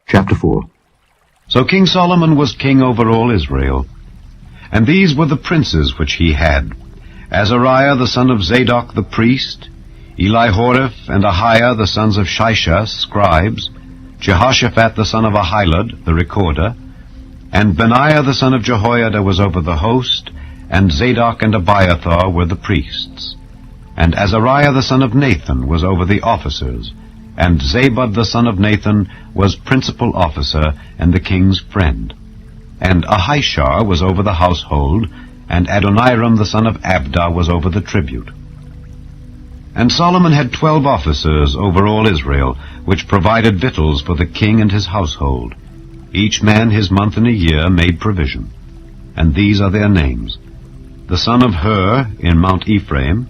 Chapter 4. So King Solomon was king over all Israel. And these were the princes which he had: Azariah the son of Zadok the priest, Elihoreph and Ahiah the sons of Shisha, scribes, Jehoshaphat the son of Ahilud, the recorder, and Benaiah the son of Jehoiada was over the host, and Zadok and Abiathar were the priests. And Azariah the son of Nathan was over the officers, and Zabud the son of Nathan was principal officer and the king's friend. And Ahishar was over the household, and Adoniram the son of Abda was over the tribute. And Solomon had 12 officers over all Israel, which provided victuals for the king and his household. Each man his month in a year made provision. And these are their names: the son of Hur in Mount Ephraim,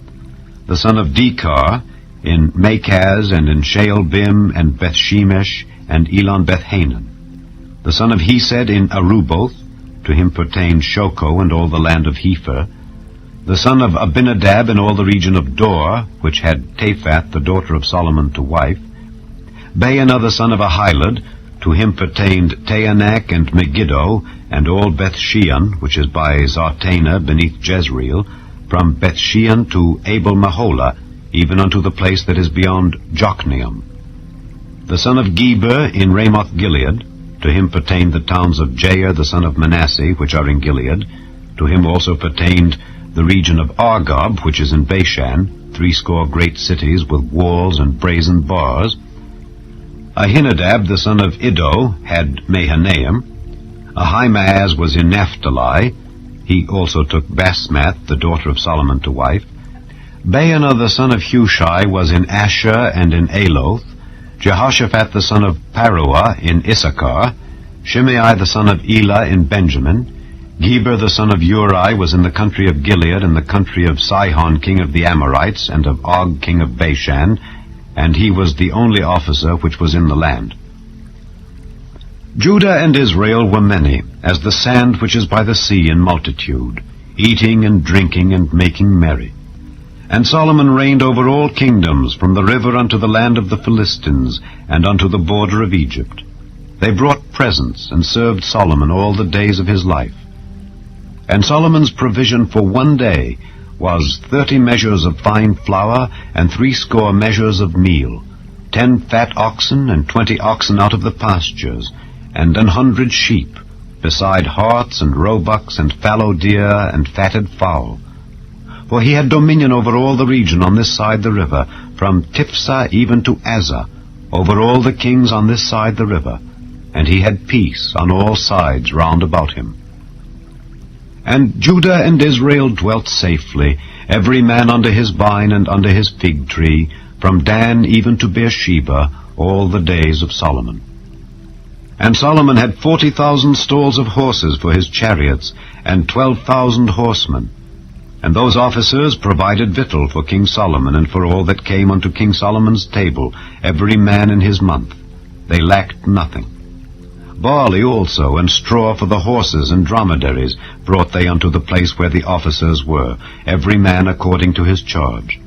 the son of Dekar in Makaz and in Shaalbim and Bethshemesh and Elon Bethhanan, the son of Hesed in Aruboth, to him pertained Shoko and all the land of Hepher, the son of Abinadab in all the region of Dor, which had Taphath the daughter of Solomon to wife, Baanah the son of Ahilud, to him pertained Taanach and Megiddo, and all Bethshean, which is by Zartanah beneath Jezreel, from Bethshean to Abel-Maholah, even unto the place that is beyond Jokneam. The son of Geber in Ramoth-Gilead, to him pertained the towns of Jair the son of Manasseh, which are in Gilead. To him also pertained the region of Argob, which is in Bashan, 80 great cities with walls and brazen bars. Ahinadab the son of Iddo had Mahanaim. Ahimaaz was in Naphtali. He also took Basmath, the daughter of Solomon, to wife. Baanah the son of Hushai was in Asher and in Aloth. Jehoshaphat the son of Paruah in Issachar. Shimei the son of Elah in Benjamin. Geber the son of Uri was in the country of Gilead, and the country of Sihon king of the Amorites, and of Og king of Bashan, and he was the only officer which was in the land. Judah and Israel were many, as the sand which is by the sea in multitude, eating and drinking and making merry. And Solomon reigned over all kingdoms, from the river unto the land of the Philistines, and unto the border of Egypt. They brought presents, and served Solomon all the days of his life. And Solomon's provision for one day was 30 measures of fine flour, and 80 measures of meal, 10 fat oxen, and 20 oxen out of the pastures, and 100 sheep, beside harts and roebucks, and fallow deer, and fatted fowl. For he had dominion over all the region on this side the river, from Tiphsah even to Azzah, over all the kings on this side the river, and he had peace on all sides round about him. And Judah and Israel dwelt safely, every man under his vine and under his fig tree, from Dan even to Beersheba, all the days of Solomon. And Solomon had 40,000 stalls of horses for his chariots, and 12,000 horsemen. And those officers provided victual for King Solomon, and for all that came unto King Solomon's table, every man in his month. They lacked nothing. Barley also, and straw for the horses and dromedaries, brought they unto the place where the officers were, every man according to his charge.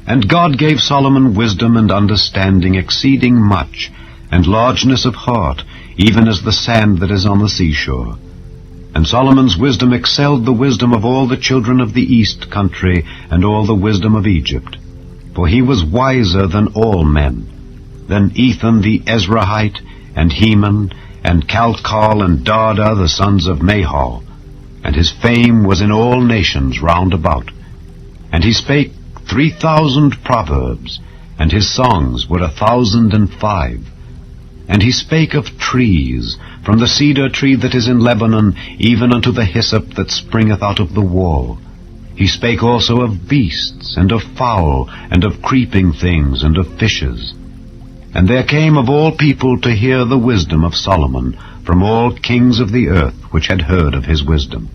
And God gave Solomon wisdom and understanding exceeding much, and largeness of heart, even as the sand that is on the seashore. And Solomon's wisdom excelled the wisdom of all the children of the east country, and all the wisdom of Egypt. For he was wiser than all men, than Ethan the Ezrahite, and Heman, and Calcol, and Darda, the sons of Mahal. And his fame was in all nations round about. And he spake 3,000 proverbs, and his songs were 1,005. And he spake of trees, from the cedar tree that is in Lebanon, even unto the hyssop that springeth out of the wall. He spake also of beasts, and of fowl, and of creeping things, and of fishes. And there came of all people to hear the wisdom of Solomon, from all kings of the earth which had heard of his wisdom.